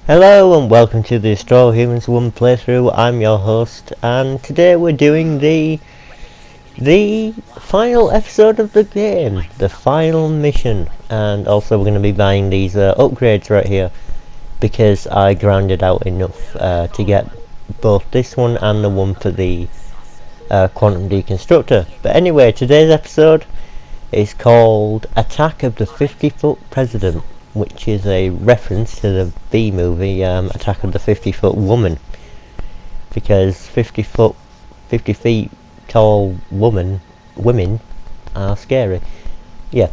Hello and welcome to the Straw Humans 1 playthrough. I'm your host, and today we're doing the final episode of the game, the final mission, and also we're going to be buying these upgrades right here because I grounded out enough to get both this one and the one for the Quantum Deconstructor. But anyway, today's episode is called Attack of the 50-Foot President, which is a reference to the B movie Attack of the 50-Foot Woman, because 50 feet tall women are scary. Yeah,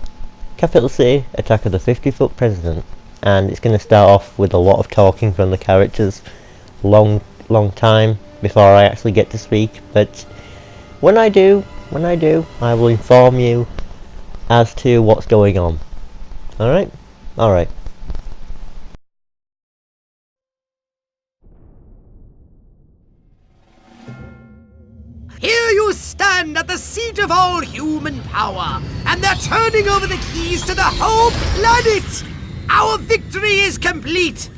capital C, Attack of the 50-Foot President, and it's going to start off with a lot of talking from the characters, long time before I actually get to speak, but when I do, I will inform you as to what's going on. Alright? Alright. Here you stand at the seat of all human power, and they're turning over the keys to the whole planet! Our victory is complete!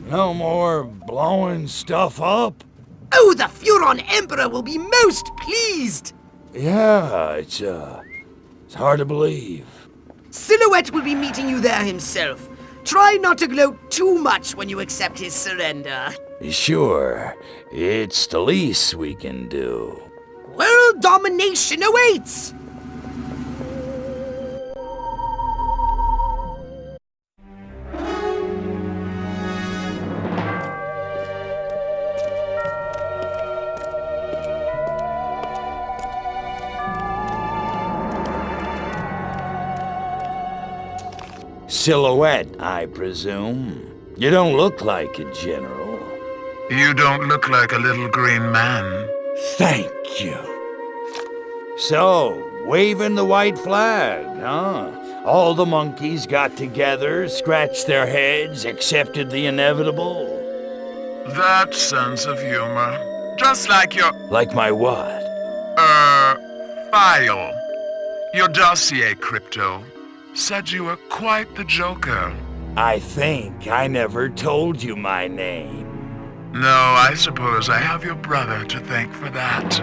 No more blowing stuff up? Oh, the Furon Emperor will be most pleased! Yeah, it's hard to believe. Silhouette will be meeting you there himself. Try not to gloat too much when you accept his surrender. Sure, it's the least we can do. World domination awaits! Silhouette, I presume. You don't look like a general. You don't look like a little green man. Thank you. So, waving the white flag, huh? All the monkeys got together, scratched their heads, accepted the inevitable. That sense of humor. Just like your, Like my what? file. Your dossier, Crypto, said you were quite the joker. I think I never told you my name. No, I suppose I have your brother to thank for that.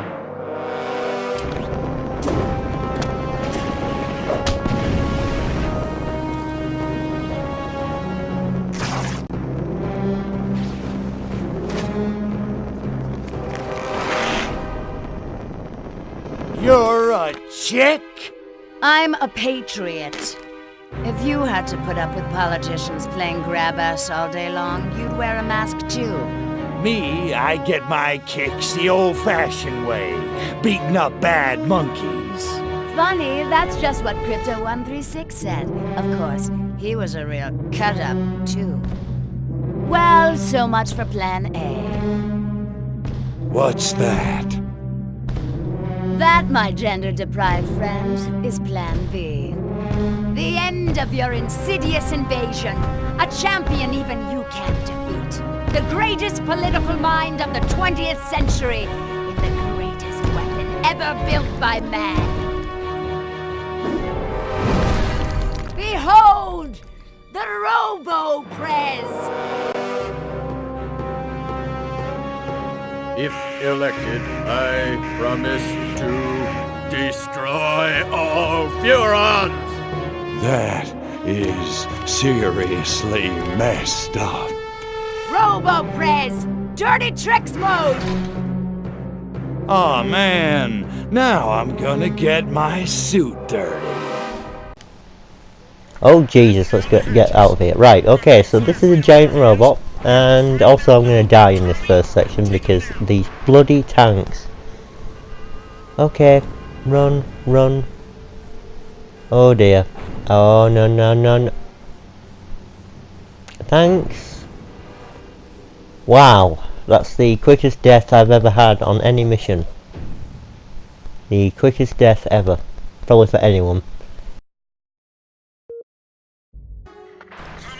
You're a chick? I'm a patriot. If you had to put up with politicians playing grab-ass all day long, you'd wear a mask too. Me, I get my kicks the old-fashioned way, beating up bad monkeys. Funny, that's just what Crypto136 said. Of course, he was a real cut-up too. Well, so much for Plan A. What's that? That, my gender-deprived friend, is Plan B. The end of your insidious invasion. A champion even you can't defeat. The greatest political mind of the 20th century. With the greatest weapon ever built by man. Behold! The Robo-Prez! If elected, I promise to destroy all Furons! That is seriously messed up. Robo-Prez! Dirty Tricks mode! Aw, man. Now I'm gonna get my suit dirty. Oh Jesus, let's get out of here. Right, okay, so this is a giant robot, and also I'm going to die in this first section because these bloody tanks. Okay, run. Oh dear. Oh no. Thanks. Wow, that's the quickest death I've ever had on any mission. The quickest death ever. Probably for anyone.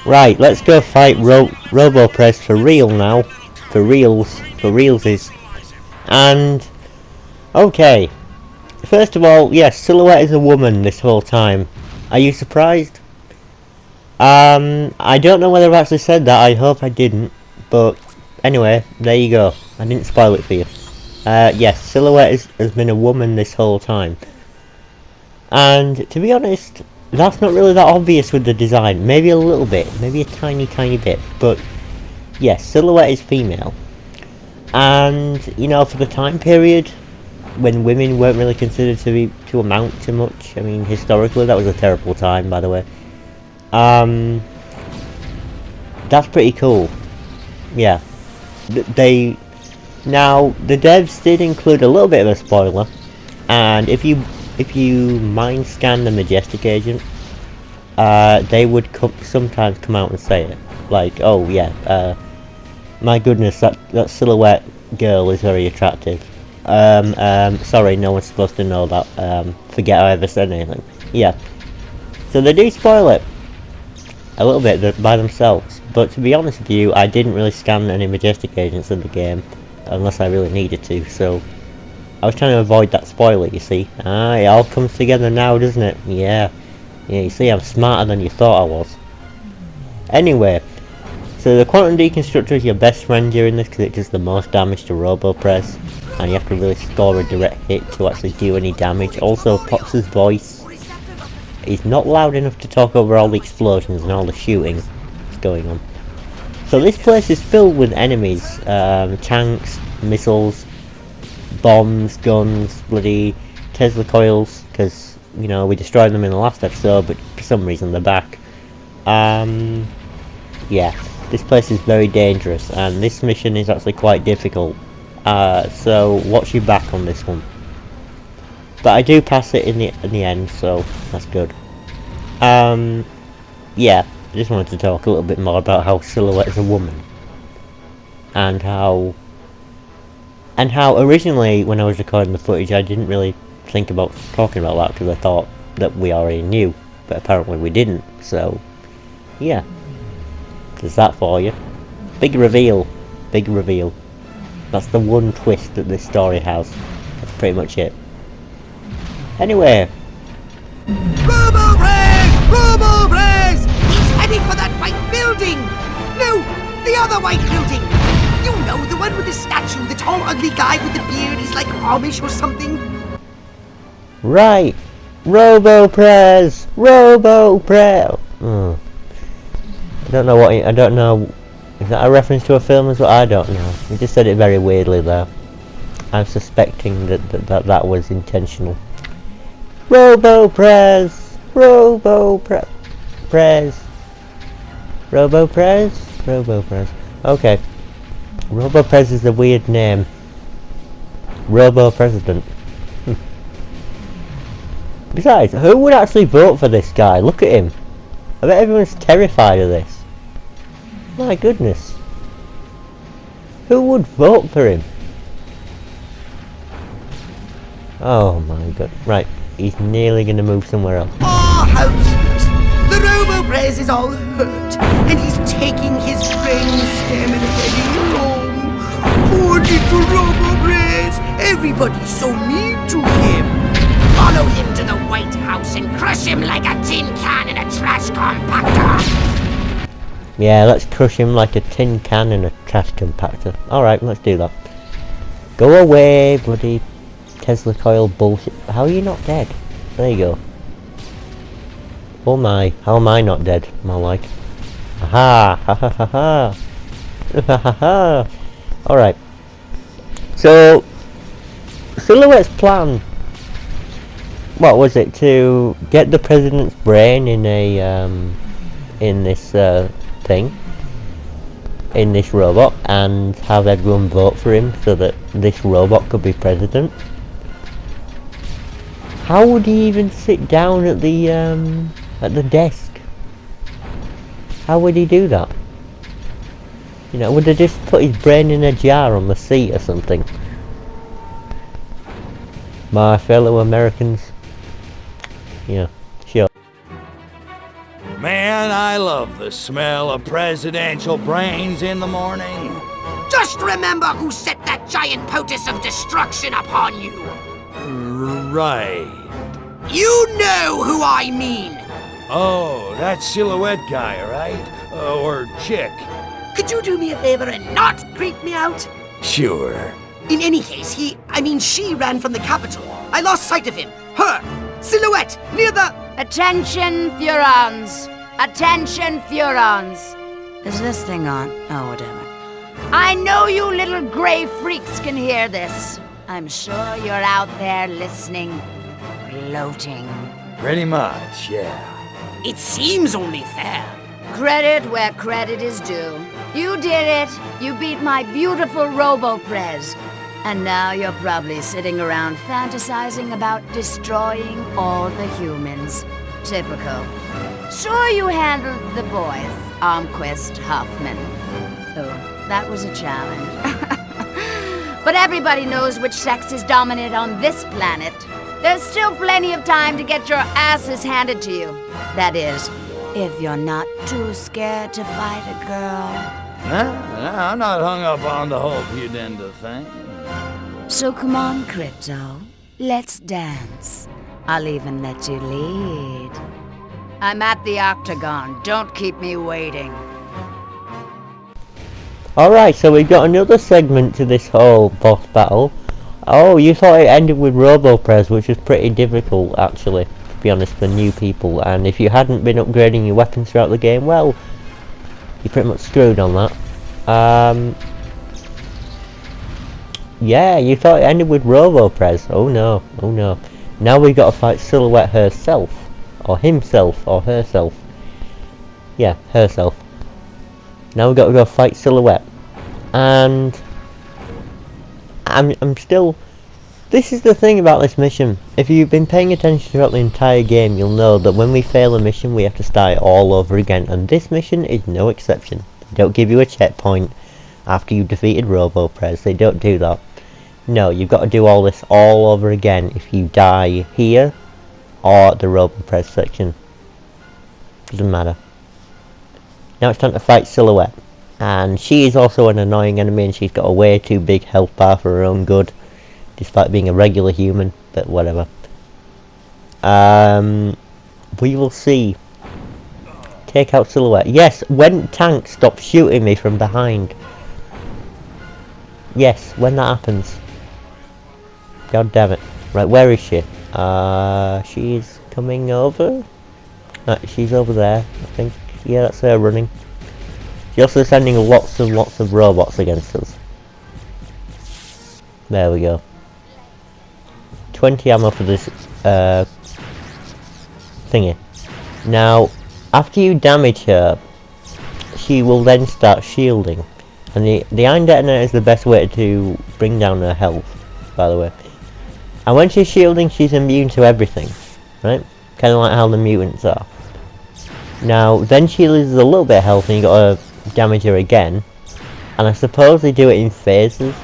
Right, let's go fight Robo-Prez for real now. For realsies. And okay, first of all, yes, Silhouette is a woman this whole time. Are you surprised? I don't know whether I've actually said that. I hope I didn't. But anyway, there you go. I didn't spoil it for you. Yes, Silhouette has been a woman this whole time. And to be honest, that's not really that obvious with the design. Maybe a little bit. Maybe a tiny bit. But yes, Silhouette is female. And, you know, for the time period when women weren't really considered to amount to much. I mean, historically, that was a terrible time, by the way. That's pretty cool. Yeah. Now, the devs did include a little bit of a spoiler. And if you mind scan the Majestic agent, they would sometimes come out and say it. Like, oh yeah, my goodness, that Silhouette girl is very attractive. Sorry, no one's supposed to know that. Forget I ever said anything. Yeah. So they do spoil it a little bit by themselves. But to be honest with you, I didn't really scan any Majestic agents in the game, unless I really needed to, so I was trying to avoid that spoiler, you see. Ah, it all comes together now, doesn't it? Yeah. Yeah, you see, I'm smarter than you thought I was. Anyway, so the Quantum Deconstructor is your best friend during this because it does the most damage to RoboPrez, and you have to really score a direct hit to actually do any damage. Also, Pox's voice is not loud enough to talk over all the explosions and all the shooting that's going on. So this place is filled with enemies, tanks, missiles, bombs, guns, bloody Tesla coils, because, you know, we destroyed them in the last episode, but for some reason they're back. Yeah, this place is very dangerous, and this mission is actually quite difficult, so watch your back on this one. But I do pass it in the end, so that's good. Yeah, I just wanted to talk a little bit more about how Silhouette is a woman, and how originally when I was recording the footage I didn't really think about talking about that because I thought that we already knew, but apparently we didn't, so yeah, there's that for you. Big reveal, that's the one twist that this story has. That's pretty much it. Anyway, RoboPrez! He's heading for that white building! No, the other white building! You know, the one with the statue, the tall ugly guy with the beard, he's like Amish or something. right, RoboPrez! Oh. I don't know, is that a reference to a film as well? I don't know. You just said it very weirdly there. I'm suspecting that was intentional. RoboPrez! Okay. RoboPrez is a weird name. Robo-President. Besides, who would actually vote for this guy? Look at him. I bet everyone's terrified of this. My goodness. Who would vote for him? Oh my god. Right. He's nearly going to move somewhere else. Oh, how sweet! The RoboPrez is all hurt, and he's taking his brainstem and heading home. Poor little RoboPrez! Everybody's so mean to him. Follow him to the White House and crush him like a tin can in a trash compactor. Yeah, let's crush him like a tin can in a trash compactor. Alright, let's do that. Go away, bloody Tesla coil bullshit. How are you not dead? There you go. Oh my, how am I not dead? More like. Aha! Ha ha ha ha! Ha ha ha! Alright. So, Silhouette's plan, what was it? To get the president's brain in a, in this, thing. In this robot, and have everyone vote for him so that this robot could be president. How would he even sit down at the desk? How would he do that? You know, would he just put his brain in a jar on the seat or something? My fellow Americans. Yeah, sure. Man, I love the smell of presidential brains in the morning. Just remember who set that giant potus of destruction upon you. ride. You know who I mean! Oh, that silhouette guy, right? Or chick. Could you do me a favor and not creep me out? Sure. In any case, she ran from the capital. I lost sight of him. Her! Silhouette! Near the... Attention, Furons! Attention, Furons! Is this thing on? Oh, whatever. I know you little gray freaks can hear this. I'm sure you're out there listening, gloating. Pretty much, yeah. It seems only fair. Credit where credit is due. You did it. You beat my beautiful Robo-Prez. And now you're probably sitting around fantasizing about destroying all the humans. Typical. Sure, you handled the boys, Armquist, Hoffman. Oh, that was a challenge. But everybody knows which sex is dominant on this planet. There's still plenty of time to get your asses handed to you. That is, if you're not too scared to fight a girl. I'm not hung up on the whole pudenda thing. So come on, Crypto. Let's dance. I'll even let you lead. I'm at the Octagon. Don't keep me waiting. Alright, so we've got another segment to this whole boss battle. Oh, you thought it ended with Robo-Prez, which was pretty difficult, actually, to be honest, for new people. And if you hadn't been upgrading your weapons throughout the game, well, you're pretty much screwed on that. Yeah, you thought it ended with Robo-Prez. Oh no, oh no. Now we've got to fight Silhouette herself. Or himself, or herself. Yeah, herself. Now we've got to go fight Silhouette. And I'm still... This is the thing about this mission. If you've been paying attention throughout the entire game, you'll know that when we fail a mission, we have to start it all over again. And this mission is no exception. They don't give you a checkpoint after you've defeated Robo-Prez. They don't do that. No, you've got to do all this all over again if you die here or at the Robo-Prez section. Doesn't matter. Now it's time to fight Silhouette. And she is also an annoying enemy, and she's got a way too big health bar for her own good, despite being a regular human, but whatever. We will see. Take out Silhouette. Yes, when tank stops shooting me from behind. Yes, when that happens. God damn it. Right, where is she? She's coming over? No, she's over there, I think. Yeah, that's her running. She's also sending lots and lots of robots against us. There we go. 20 ammo for this thingy. Now, after you damage her, she will then start shielding. And the iron detonator is the best way to bring down her health, by the way. And when she's shielding, she's immune to everything, right? Kind of like how the mutants are. Now, then she loses a little bit of health and you gotta damage her again. And I suppose they do it in phases.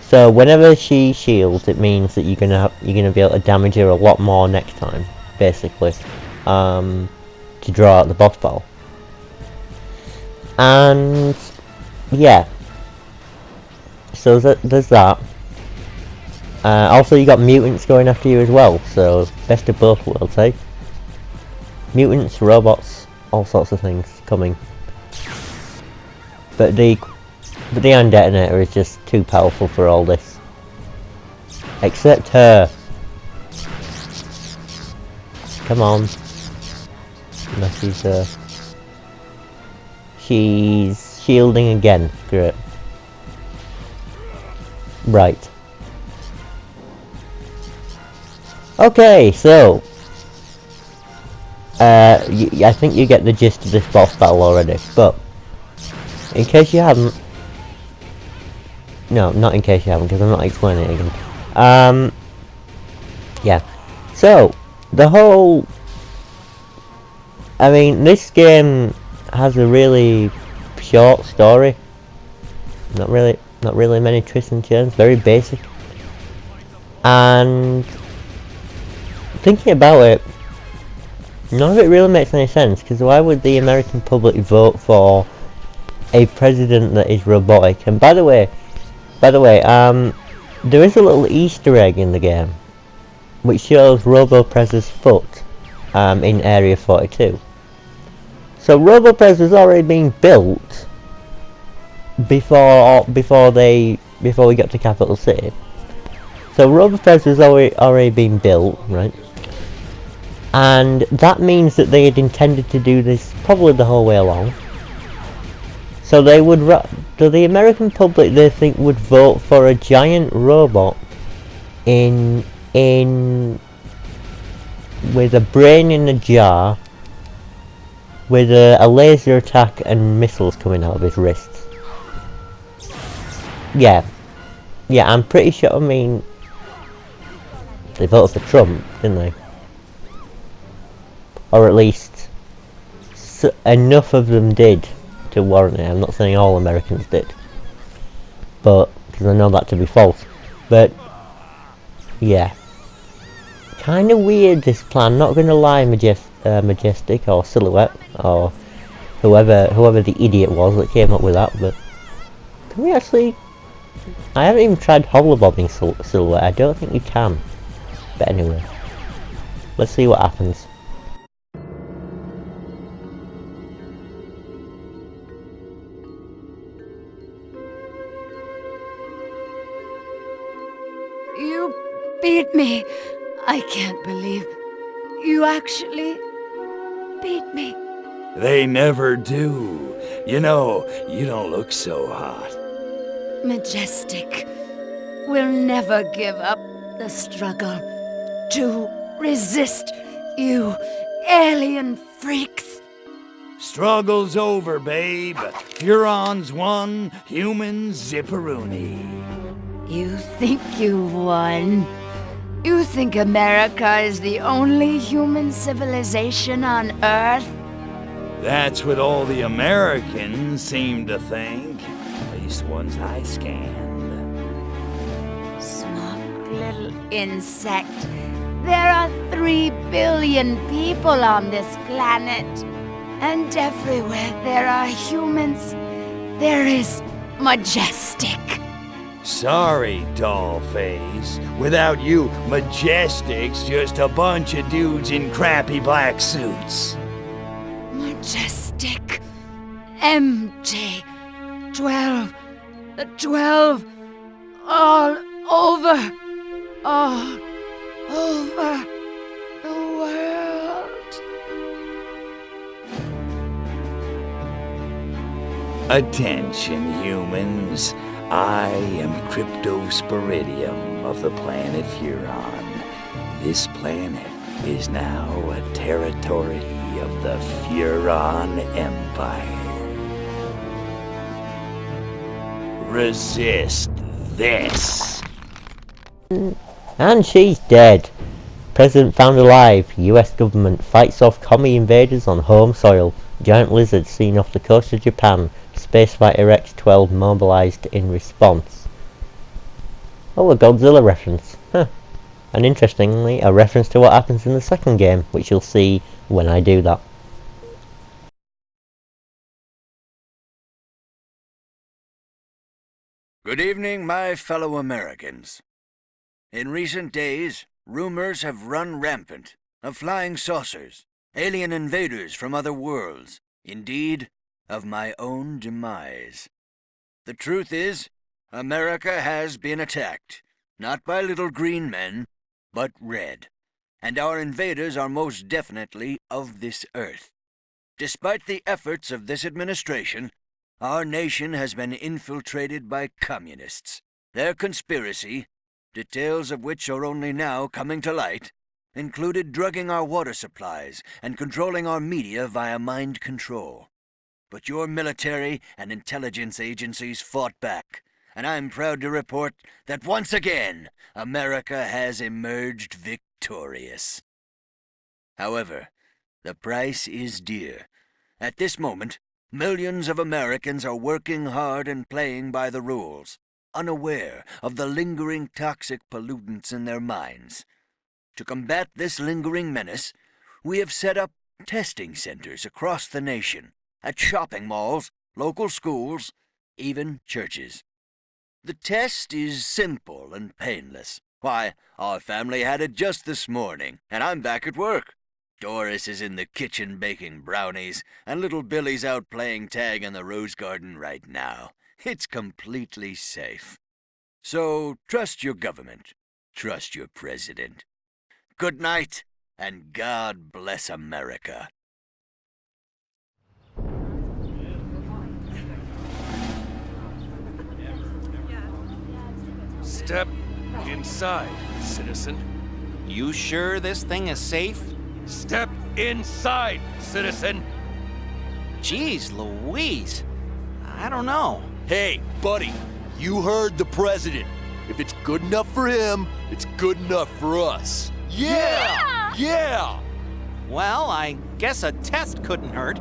So whenever she shields, it means that you're gonna be able to damage her a lot more next time, basically, to draw out the boss battle. And yeah, so there's that. Also, you got mutants going after you as well, so best of both worlds, eh? Mutants, robots, all sorts of things coming. But the iron detonator is just too powerful for all this. Except her. Come on. No, she's shielding again. Great. Right. Okay, so I think you get the gist of this boss battle already, but in case you haven't, no, not in case you haven't, because I'm not explaining it again. Yeah, so the whole, I mean, this game has a really short story, not really many twists and turns, very basic, and thinking about it, none of it really makes any sense, because why would the American public vote for a president that is robotic? And by the way, there is a little Easter egg in the game, which shows RoboPrez's foot in Area 42. So RoboPrez was already being built before we got to Capital City. So RoboPrez was already being built, right? And that means that they had intended to do this probably the whole way along. So they would, so the American public, they think, would vote for a giant robot with a brain in a jar, with a laser attack and missiles coming out of his wrists. Yeah, I'm pretty sure. I mean, they voted for Trump, didn't they? Or at least enough of them did to warrant it. I'm not saying all Americans did, but because I know that to be false. But yeah, kind of weird, this plan. Not gonna lie, Majestic or Silhouette or whoever the idiot was that came up with that. But can we actually? I haven't even tried holobobbing Silhouette. I don't think you can. But anyway, let's see what happens. You beat me. I can't believe you actually beat me. They never do. You know, you don't look so hot. Majestic will never give up the struggle to resist you alien freaks. Struggle's over, babe. Hurons won, humans zipperoonie. You think you won? You think America is the only human civilization on Earth? That's what all the Americans seem to think. At least ones I scanned. Smug little insect. There are 3 billion people on this planet. And everywhere there are humans, there is Majestic. Sorry, dollface. Without you, Majestic's just a bunch of dudes in crappy black suits. Majestic. Empty. 12. The 12. All over. All over the world. Attention, humans. I am Cryptosporidium of the planet Huron. This planet is now a territory of the Huron Empire. Resist this. And she's dead. President found alive. US government fights off commie invaders on home soil. Giant lizards seen off the coast of Japan. Spacefighter X-12 mobilized in response. Oh, a Godzilla reference. Huh. And interestingly, a reference to what happens in the second game, which you'll see when I do that. Good evening, my fellow Americans. In recent days, rumors have run rampant of flying saucers, alien invaders from other worlds, indeed, of my own demise. The truth is, America has been attacked, not by little green men, but red, and our invaders are most definitely of this earth. Despite the efforts of this administration, our nation has been infiltrated by communists. Their conspiracy, details of which are only now coming to light, included drugging our water supplies and controlling our media via mind control. But your military and intelligence agencies fought back, and I'm proud to report that once again, America has emerged victorious. However, the price is dear. At this moment, millions of Americans are working hard and playing by the rules, unaware of the lingering toxic pollutants in their minds. To combat this lingering menace, we have set up testing centers across the nation, at shopping malls, local schools, even churches. The test is simple and painless. Why, our family had it just this morning, and I'm back at work. Doris is in the kitchen baking brownies, and little Billy's out playing tag in the rose garden right now. It's completely safe. So trust your government. Trust your president. Good night, and God bless America. Step inside, citizen. You sure this thing is safe? Step inside, citizen. Jeez Louise. I don't know. Hey, buddy, you heard the president. If it's good enough for him, it's good enough for us. Yeah! Yeah! Well, I guess a test couldn't hurt.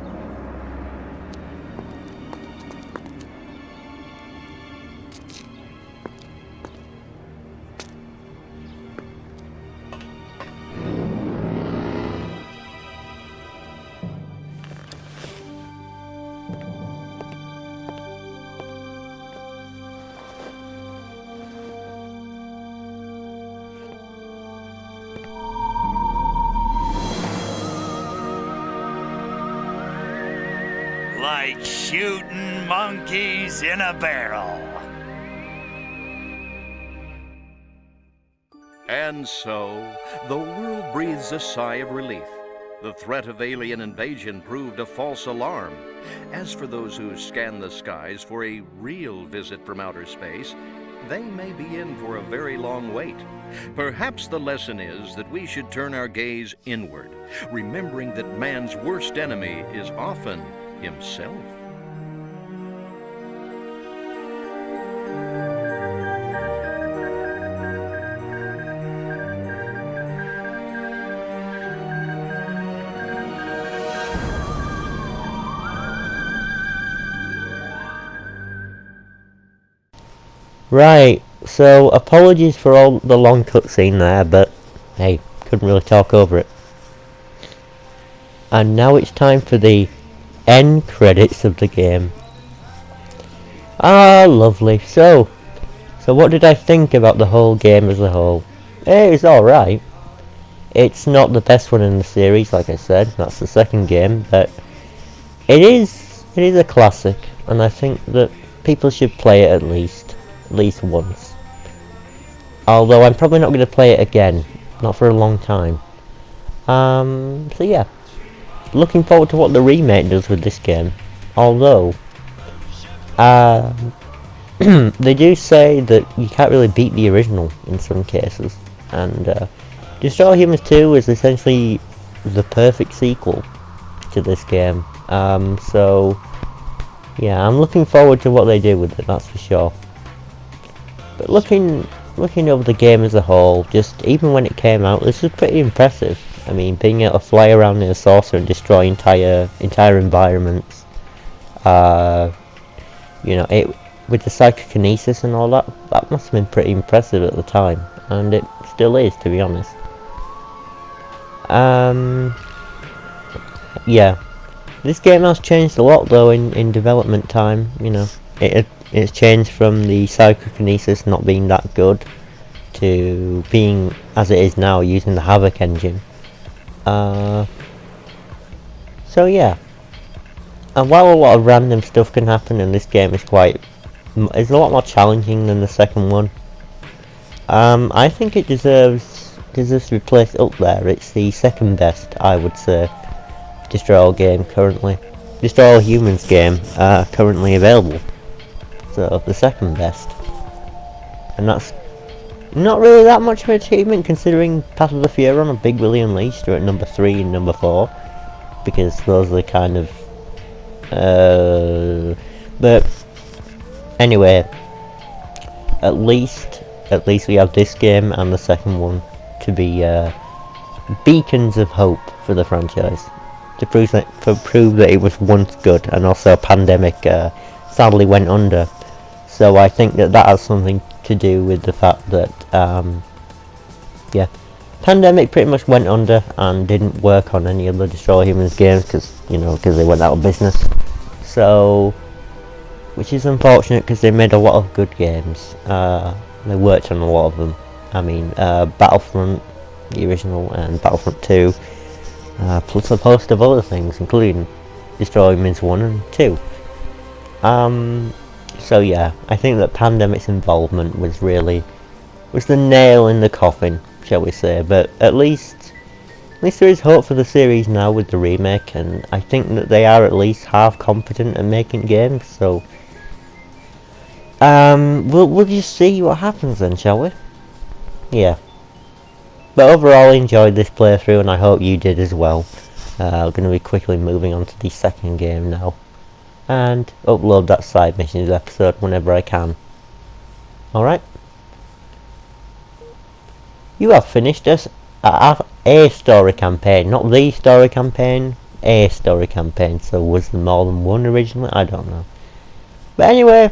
Like shooting monkeys in a barrel. And so, the world breathes a sigh of relief. The threat of alien invasion proved a false alarm. As for those who scan the skies for a real visit from outer space, they may be in for a very long wait. Perhaps the lesson is that we should turn our gaze inward, remembering that man's worst enemy is often himself. Right, so apologies for all the long cutscene there, but hey, couldn't really talk over it. And now it's time for the end credits of the game. Ah, lovely. So what did I think about the whole game as a whole? It's alright. It's not the best one in the series, like I said. That's the second game, but it is a classic, and I think that people should play it at least once. Although I'm probably not going to play it again, not for a long time. So yeah, looking forward to what the remake does with this game. Although, they do say that you can't really beat the original in some cases, and Destroy All Humans 2 is essentially the perfect sequel to this game. So yeah, I'm looking forward to what they do with it, that's for sure. But looking over the game as a whole, just even when it came out, this was pretty impressive. I mean, being able to fly around in a saucer and destroy entire environments. You know, with the psychokinesis and all that, that must have been pretty impressive at the time, and it still is, to be honest. Yeah, this game has changed a lot though in development time. You know, it's changed from the psychokinesis not being that good to being as it is now, using the Havoc engine. So yeah, and while a lot of random stuff can happen, and this game is it's a lot more challenging than the second one, I think it deserves to be placed up there. It's the second best, I would say, Destroy All game currently. Destroy All Humans game currently available. So the second best, and that's not really that much of an achievement considering Path of the Furon and Big Willie Unleashed are at number 3 and number 4, because those are the kind of but anyway, at least we have this game and the second one to be beacons of hope for the franchise, to prove that it was once good, and also a pandemic sadly went under. So I think that has something to do with the fact that yeah, Pandemic pretty much went under and didn't work on any of the Destroy All Humans games because they went out of business. So which is unfortunate because they made a lot of good games. They worked on a lot of them. I mean, Battlefront, the original, and Battlefront 2, plus a host of other things, including Destroy Humans 1 and 2. So yeah, I think that Pandemic's involvement was the nail in the coffin, shall we say. But at least there is hope for the series now with the remake, and I think that they are at least half competent at making games. So we'll just see what happens then, shall we? Yeah. But overall, I enjoyed this playthrough, and I hope you did as well. I'm going to be quickly moving on to the second game now, and upload that side missions episode whenever I can. Alright? You have finished a story campaign, not the story campaign, a story campaign. So was there more than one originally? I don't know. But anyway,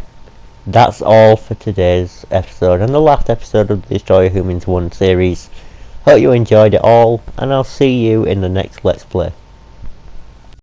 that's all for today's episode, and the last episode of the Destroy Humans 1 series. Hope you enjoyed it all, and I'll see you in the next Let's Play.